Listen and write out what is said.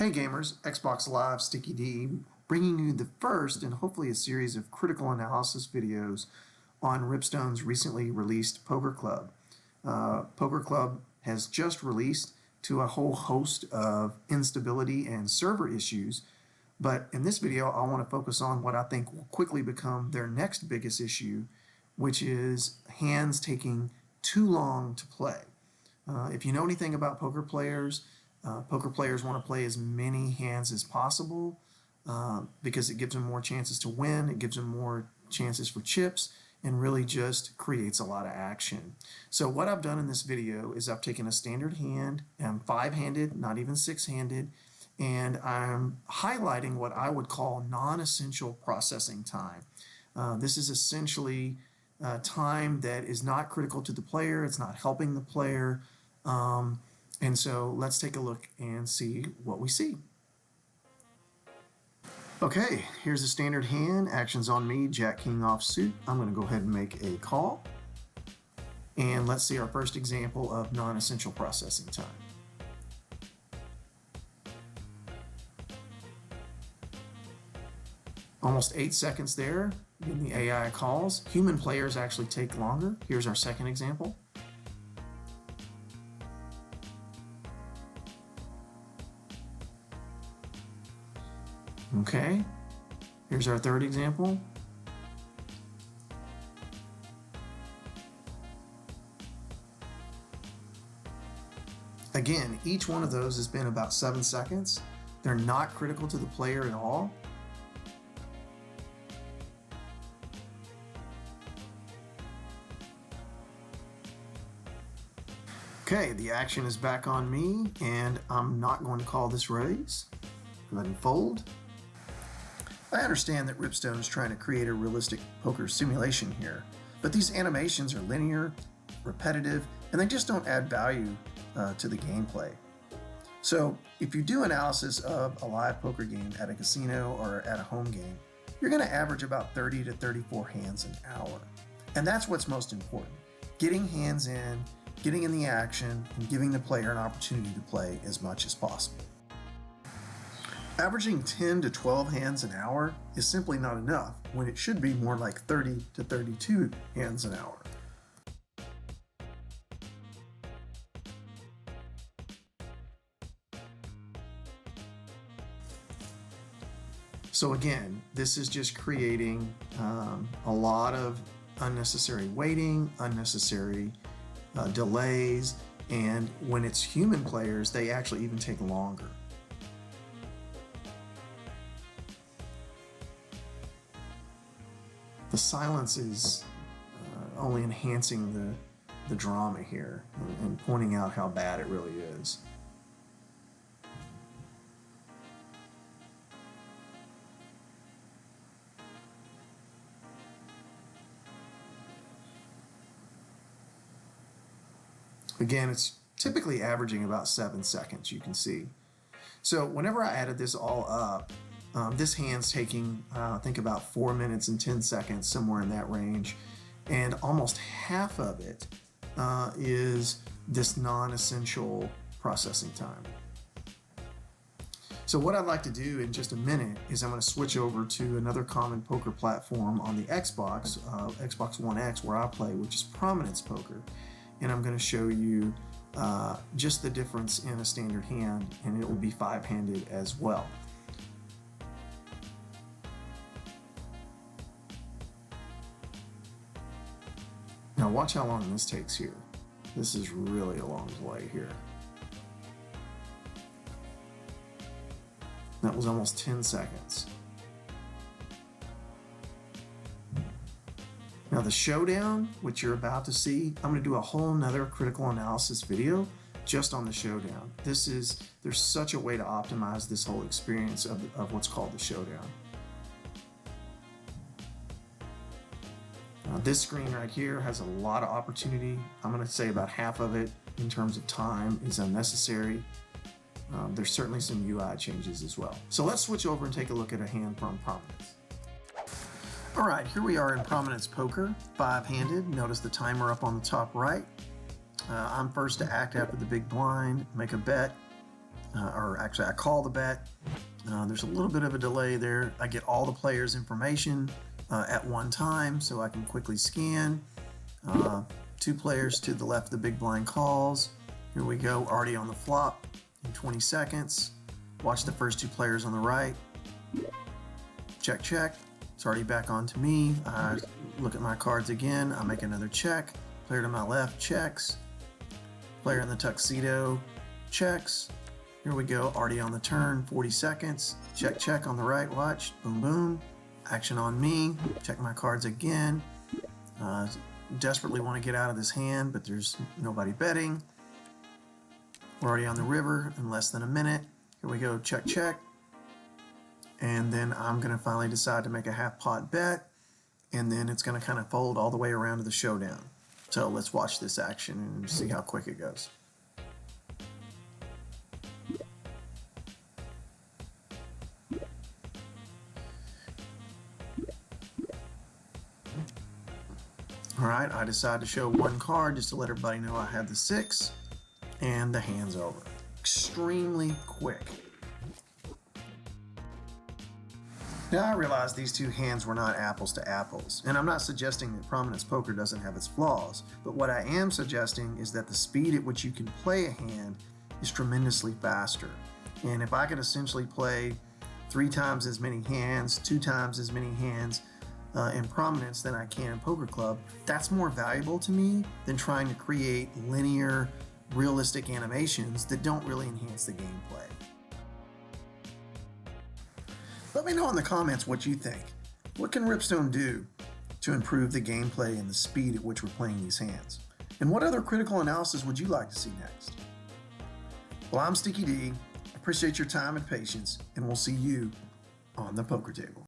Hey gamers, Xbox Live Sticky D, bringing you the first and hopefully a series of critical analysis videos on Ripstone's recently released Poker Club. Poker Club has just released to a whole host of instability and server issues, but in this video I want to focus on what I think will quickly become their next biggest issue, which is hands taking too long to play. If you know anything about poker players want to play as many hands as possible because it gives them more chances to win, it gives them more chances for chips, and really just creates a lot of action. So what I've done in this video is I've taken a standard hand, I'm five-handed, not even six-handed, and I'm highlighting what I would call non-essential processing time. This is essentially time that is not critical to the player, it's not helping the player, and so let's take a look and see what we see. Okay, here's a standard hand, action's on me, Jack King offsuit. I'm going to go ahead and make a call. And let's see our first example of non-essential processing time. Almost 8 seconds there in the AI calls. Human players actually take longer. Here's our second example. Okay, here's our third example. Again, each one of those has been about 7 seconds. They're not critical to the player at all. Okay, the action is back on me, and I'm not going to call this raise. Go ahead and fold. I understand that Ripstone is trying to create a realistic poker simulation here, but these animations are linear, repetitive, and they just don't add value to the gameplay. So if you do analysis of a live poker game at a casino or at a home game, you're going to average about 30 to 34 hands an hour. And that's what's most important. Getting hands in, getting in the action, and giving the player an opportunity to play as much as possible. Averaging 10 to 12 hands an hour is simply not enough when it should be more like 30 to 32 hands an hour. So again, this is just creating a lot of unnecessary waiting, unnecessary delays, and when it's human players, they actually even take longer. The silence is only enhancing the drama here and pointing out how bad it really is. Again, it's typically averaging about 7 seconds, you can see. So whenever I added this all up, this hand's taking, I think, about 4 minutes and 10 seconds, somewhere in that range, and almost half of it is this non-essential processing time. So what I'd like to do in just a minute is I'm going to switch over to another common poker platform on the Xbox, Xbox One X, where I play, which is Prominence Poker, and I'm going to show you just the difference in a standard hand, and it will be five-handed as well. Now watch how long this takes here. This is really a long delay here. That was almost 10 seconds. Now the showdown, which you're about to see, I'm going to do a whole nother critical analysis video just on the showdown. There's such a way to optimize this whole experience of what's called the showdown. This screen right here has a lot of opportunity. I'm going to say about half of it in terms of time is unnecessary. There's certainly some UI changes as well. So let's switch over and take a look at a hand from Prominence. All right, here we are in Prominence Poker, five-handed. Notice the timer up on the top right. I'm first to act after the big blind, make a bet. or actually I call the bet. There's a little bit of a delay there. I get all the players' information at one time so I can quickly scan. 2 players to the left, the big blind calls. Here we go, already on the flop in 20 seconds. Watch the first 2 players on the right. Check, check. It's already back on to me. I look at my cards again. I make another check. Player to my left checks. Player in the tuxedo checks. Here we go, already on the turn, 40 seconds. Check, check on the right, watch. Boom, boom. Action on me. Check my cards again. Desperately want to get out of this hand, but there's nobody betting. We're already on the river in less than a minute. Here we go, check, check. And then I'm going to finally decide to make a half pot bet, and then it's going to kind of fold all the way around to the showdown. So let's watch this action and see how quick it goes. All right, I decide to show 1 card just to let everybody know I have the 6, and the hand's over. Extremely quick. Now I realize these 2 hands were not apples to apples, and I'm not suggesting that prominence poker doesn't have its flaws, but what I am suggesting is that the speed at which you can play a hand is tremendously faster. And if I could essentially play 3 times as many hands, 2 times as many hands in prominence than I can in poker club, that's more valuable to me than trying to create linear, realistic animations that don't really enhance the gameplay. Let me know in the comments what you think. What can Ripstone do to improve the gameplay and the speed at which we're playing these hands? And what other critical analysis would you like to see next? Well, I'm Sticky D. Appreciate your time and patience, and we'll see you on the poker table.